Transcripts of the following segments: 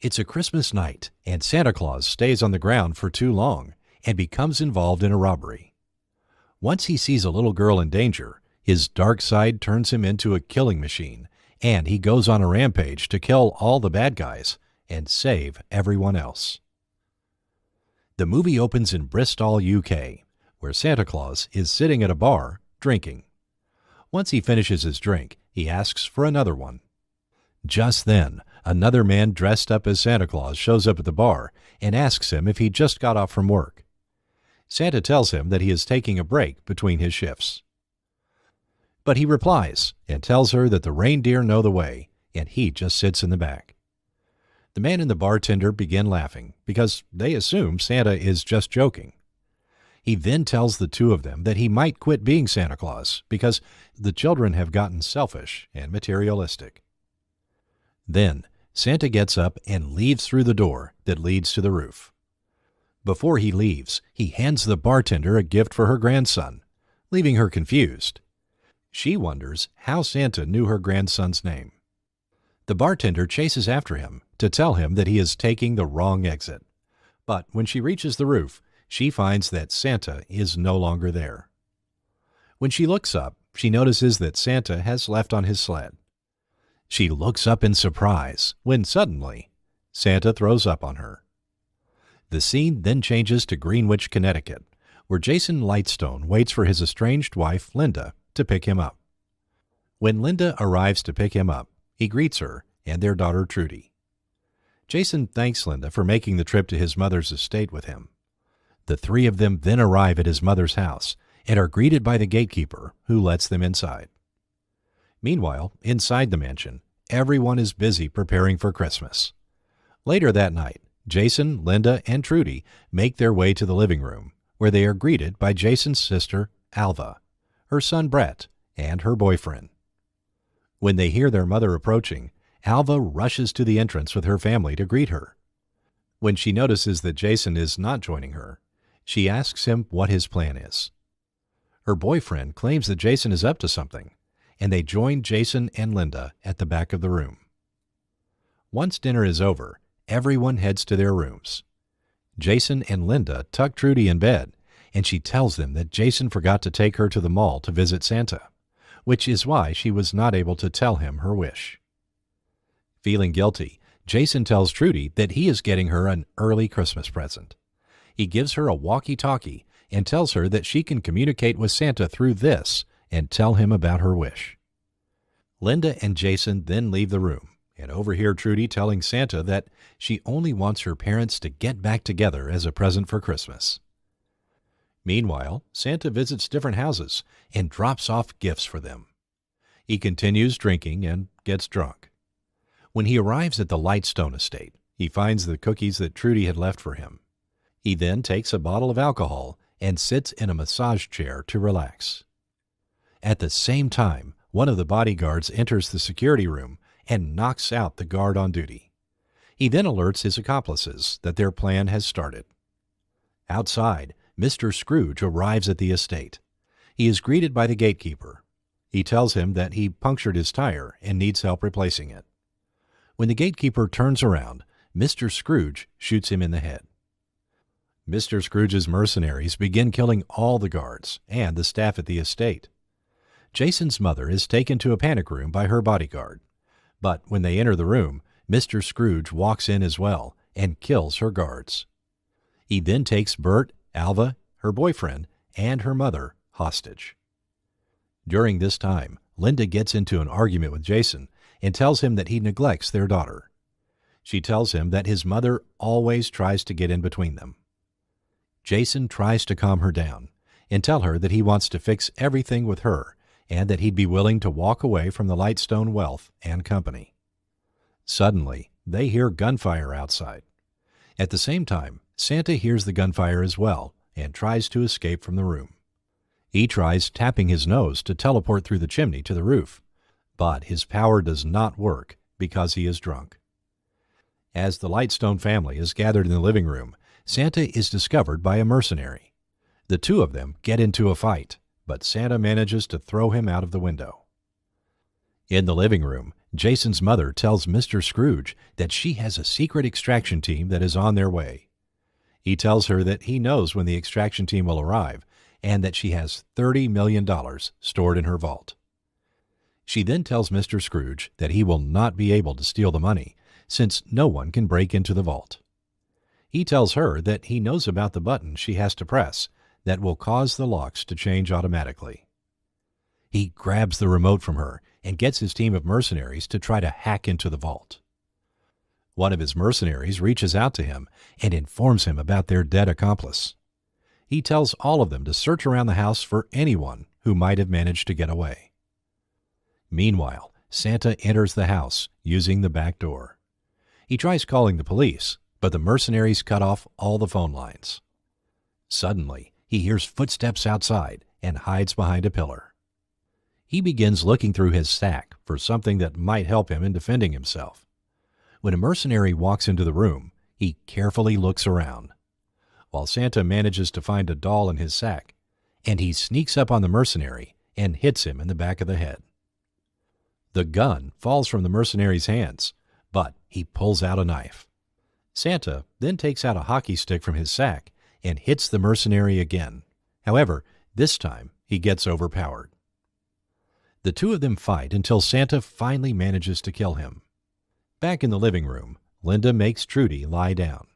It's a Christmas night, and Santa Claus stays on the ground for too long and becomes involved in a robbery. Once he sees a little girl in danger, his dark side turns him into a killing machine, and he goes on a rampage to kill all the bad guys and save everyone else. The movie opens in Bristol, UK, where Santa Claus is sitting at a bar drinking. Once he finishes his drink, he asks for another one. Just then, another man dressed up as Santa Claus shows up at the bar and asks him if he just got off from work. Santa tells him that he is taking a break between his shifts. But he replies and tells her that the reindeer know the way, and he just sits in the back. The man and the bartender begin laughing because they assume Santa is just joking. He then tells the two of them that he might quit being Santa Claus because the children have gotten selfish and materialistic. Then Santa gets up and leaves through the door that leads to the roof. Before he leaves, he hands the bartender a gift for her grandson, leaving her confused. She wonders how Santa knew her grandson's name. The bartender chases after him to tell him that he is taking the wrong exit. But when she reaches the roof, she finds that Santa is no longer there. When she looks up, she notices that Santa has left on his sled. She looks up in surprise when suddenly Santa throws up on her. The scene then changes to Greenwich, Connecticut, where Jason Lightstone waits for his estranged wife, Linda, to pick him up. When Linda arrives to pick him up, he greets her and their daughter, Trudy. Jason thanks Linda for making the trip to his mother's estate with him. The three of them then arrive at his mother's house and are greeted by the gatekeeper, who lets them inside. Meanwhile, inside the mansion, everyone is busy preparing for Christmas. Later that night, Jason, Linda, and Trudy make their way to the living room, where they are greeted by Jason's sister, Alva, her son Brett, and her boyfriend. When they hear their mother approaching, Alva rushes to the entrance with her family to greet her. When she notices that Jason is not joining her, she asks him what his plan is. Her boyfriend claims that Jason is up to something, and they join Jason and Linda at the back of the room. Once dinner is over, everyone heads to their rooms. Jason and Linda tuck Trudy in bed, and she tells them that Jason forgot to take her to the mall to visit Santa, which is why she was not able to tell him her wish. Feeling guilty, Jason tells Trudy that he is getting her an early Christmas present. He gives her a walkie-talkie and tells her that she can communicate with Santa through this and tell him about her wish. Linda and Jason then leave the room and overhear Trudy telling Santa that she only wants her parents to get back together as a present for Christmas. Meanwhile, Santa visits different houses and drops off gifts for them. He continues drinking and gets drunk. When he arrives at the Lightstone estate, he finds the cookies that Trudy had left for him. He then takes a bottle of alcohol and sits in a massage chair to relax. At the same time, one of the bodyguards enters the security room and knocks out the guard on duty. He then alerts his accomplices that their plan has started. Outside, Mr. Scrooge arrives at the estate. He is greeted by the gatekeeper. He tells him that he punctured his tire and needs help replacing it. When the gatekeeper turns around, Mr. Scrooge shoots him in the head. Mr. Scrooge's mercenaries begin killing all the guards and the staff at the estate. Jason's mother is taken to a panic room by her bodyguard. But when they enter the room, Mr. Scrooge walks in as well and kills her guards. He then takes Bert, Alva, her boyfriend, and her mother hostage. During this time, Linda gets into an argument with Jason and tells him that he neglects their daughter. She tells him that his mother always tries to get in between them. Jason tries to calm her down and tell her that he wants to fix everything with her and that he'd be willing to walk away from the Lightstone wealth and company. Suddenly, they hear gunfire outside. At the same time, Santa hears the gunfire as well and tries to escape from the room. He tries tapping his nose to teleport through the chimney to the roof, but his power does not work because he is drunk. As the Lightstone family is gathered in the living room, Santa is discovered by a mercenary. The two of them get into a fight, but Santa manages to throw him out of the window. In the living room, Jason's mother tells Mr. Scrooge that she has a secret extraction team that is on their way. He tells her that he knows when the extraction team will arrive and that she has $30 million stored in her vault. She then tells Mr. Scrooge that he will not be able to steal the money since no one can break into the vault. He tells her that he knows about the button she has to press that will cause the locks to change automatically. He grabs the remote from her and gets his team of mercenaries to try to hack into the vault. One of his mercenaries reaches out to him and informs him about their dead accomplice. He tells all of them to search around the house for anyone who might have managed to get away. Meanwhile, Santa enters the house using the back door. He tries calling the police, but the mercenaries cut off all the phone lines. Suddenly, he hears footsteps outside and hides behind a pillar. He begins looking through his sack for something that might help him in defending himself. When a mercenary walks into the room, he carefully looks around, while Santa manages to find a doll in his sack, and he sneaks up on the mercenary and hits him in the back of the head. The gun falls from the mercenary's hands, but he pulls out a knife. Santa then takes out a hockey stick from his sack and hits the mercenary again. However, this time he gets overpowered. The two of them fight until Santa finally manages to kill him. Back in the living room, Linda makes Trudy lie down.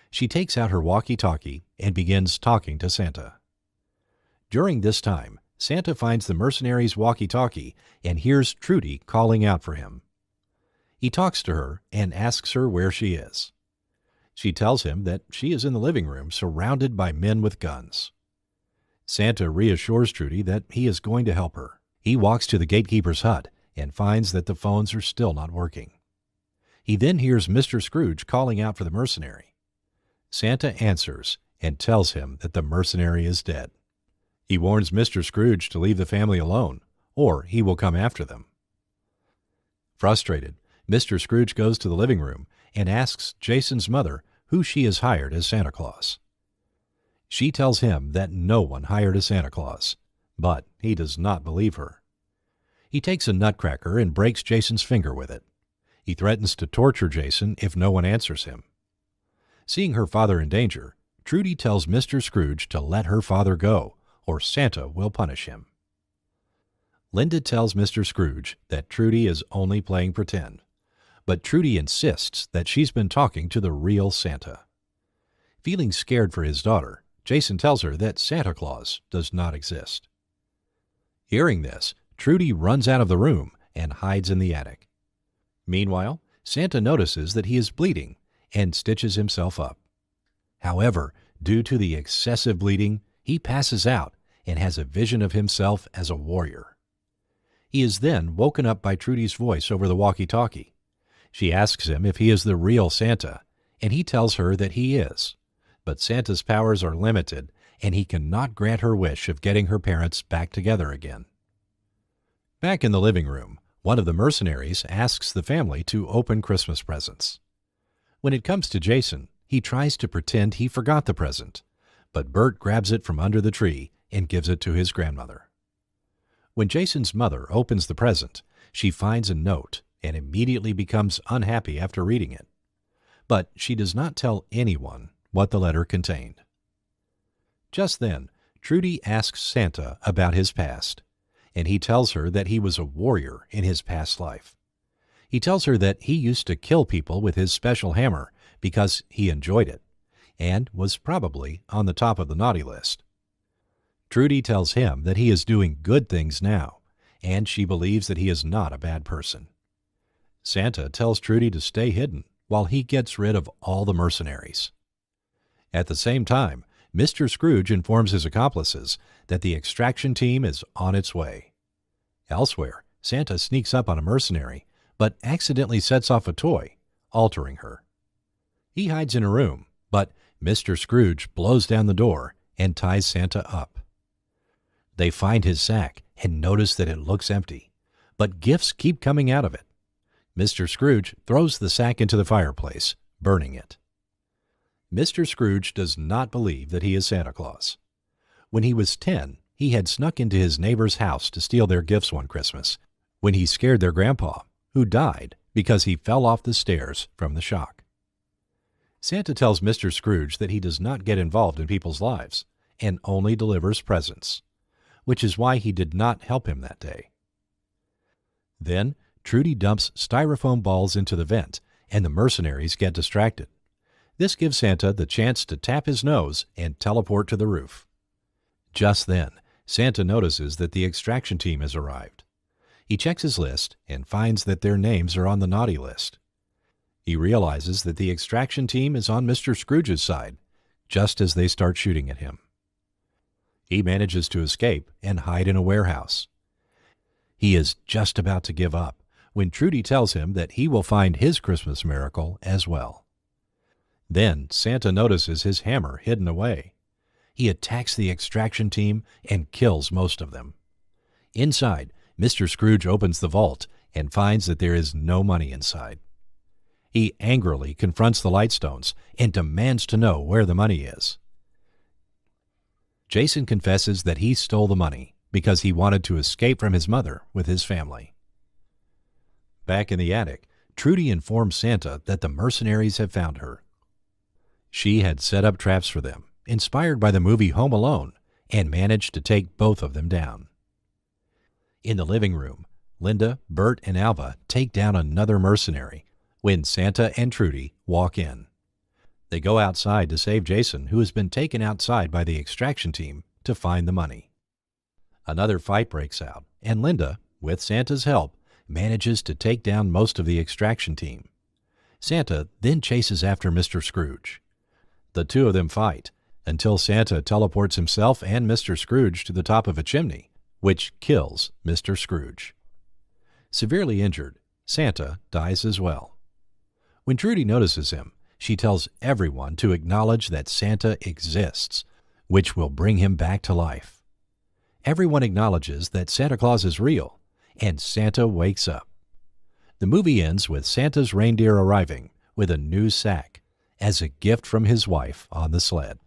She takes out her walkie-talkie and begins talking to Santa. During this time, Santa finds the mercenary's walkie-talkie and hears Trudy calling out for him. He talks to her and asks her where she is. She tells him that she is in the living room surrounded by men with guns. Santa reassures Trudy that he is going to help her. He walks to the gatekeeper's hut and finds that the phones are still not working. He then hears Mr. Scrooge calling out for the mercenary. Santa answers and tells him that the mercenary is dead. He warns Mr. Scrooge to leave the family alone, or he will come after them. Frustrated, Mr. Scrooge goes to the living room and asks Jason's mother who she has hired as Santa Claus. She tells him that no one hired a Santa Claus, but he does not believe her. He takes a nutcracker and breaks Jason's finger with it. He threatens to torture Jason if no one answers him. Seeing her father in danger, Trudy tells Mr. Scrooge to let her father go, or Santa will punish him. Linda tells Mr. Scrooge that Trudy is only playing pretend, but Trudy insists that she's been talking to the real Santa. Feeling scared for his daughter, Jason tells her that Santa Claus does not exist. Hearing this, Trudy runs out of the room and hides in the attic. Meanwhile, Santa notices that he is bleeding and stitches himself up. However, due to the excessive bleeding, he passes out and has a vision of himself as a warrior. He is then woken up by Trudy's voice over the walkie-talkie. She asks him if he is the real Santa, and he tells her that he is. But Santa's powers are limited, and he cannot grant her wish of getting her parents back together again. Back in the living room, one of the mercenaries asks the family to open Christmas presents. When it comes to Jason, he tries to pretend he forgot the present, but Bert grabs it from under the tree and gives it to his grandmother. When Jason's mother opens the present, she finds a note and immediately becomes unhappy after reading it. But she does not tell anyone what the letter contained. Just then, Trudy asks Santa about his past, and he tells her that he was a warrior in his past life. He tells her that he used to kill people with his special hammer because he enjoyed it, and was probably on the top of the naughty list. Trudy tells him that he is doing good things now, and she believes that he is not a bad person. Santa tells Trudy to stay hidden while he gets rid of all the mercenaries. At the same time, Mr. Scrooge informs his accomplices that the extraction team is on its way. Elsewhere, Santa sneaks up on a mercenary, but accidentally sets off a toy, altering her. He hides in a room, but Mr. Scrooge blows down the door and ties Santa up. They find his sack and notice that it looks empty, but gifts keep coming out of it. Mr. Scrooge throws the sack into the fireplace, burning it. Mr. Scrooge does not believe that he is Santa Claus. When he was 10, he had snuck into his neighbor's house to steal their gifts one Christmas, when he scared their grandpa, who died because he fell off the stairs from the shock. Santa tells Mr. Scrooge that he does not get involved in people's lives and only delivers presents, which is why he did not help him that day. Then Trudy dumps styrofoam balls into the vent, and the mercenaries get distracted. This gives Santa the chance to tap his nose and teleport to the roof. Just then, Santa notices that the extraction team has arrived. He checks his list and finds that their names are on the naughty list. He realizes that the extraction team is on Mr. Scrooge's side, just as they start shooting at him. He manages to escape and hide in a warehouse. He is just about to give up when Trudy tells him that he will find his Christmas miracle as well. Then Santa notices his hammer hidden away. He attacks the extraction team and kills most of them. Inside, Mr. Scrooge opens the vault and finds that there is no money inside. He angrily confronts the Lightstones and demands to know where the money is. Jason confesses that he stole the money because he wanted to escape from his mother with his family. Back in the attic, Trudy informs Santa that the mercenaries have found her. She had set up traps for them, inspired by the movie Home Alone, and managed to take both of them down. In the living room, Linda, Bert, and Alva take down another mercenary when Santa and Trudy walk in. They go outside to save Jason, who has been taken outside by the extraction team to find the money. Another fight breaks out, and Linda, with Santa's help, manages to take down most of the extraction team. Santa then chases after Mr. Scrooge. The two of them fight until Santa teleports himself and Mr. Scrooge to the top of a chimney, which kills Mr. Scrooge. Severely injured, Santa dies as well. When Trudy notices him, she tells everyone to acknowledge that Santa exists, which will bring him back to life. Everyone acknowledges that Santa Claus is real, and Santa wakes up. The movie ends with Santa's reindeer arriving with a new sack as a gift from his wife on the sled.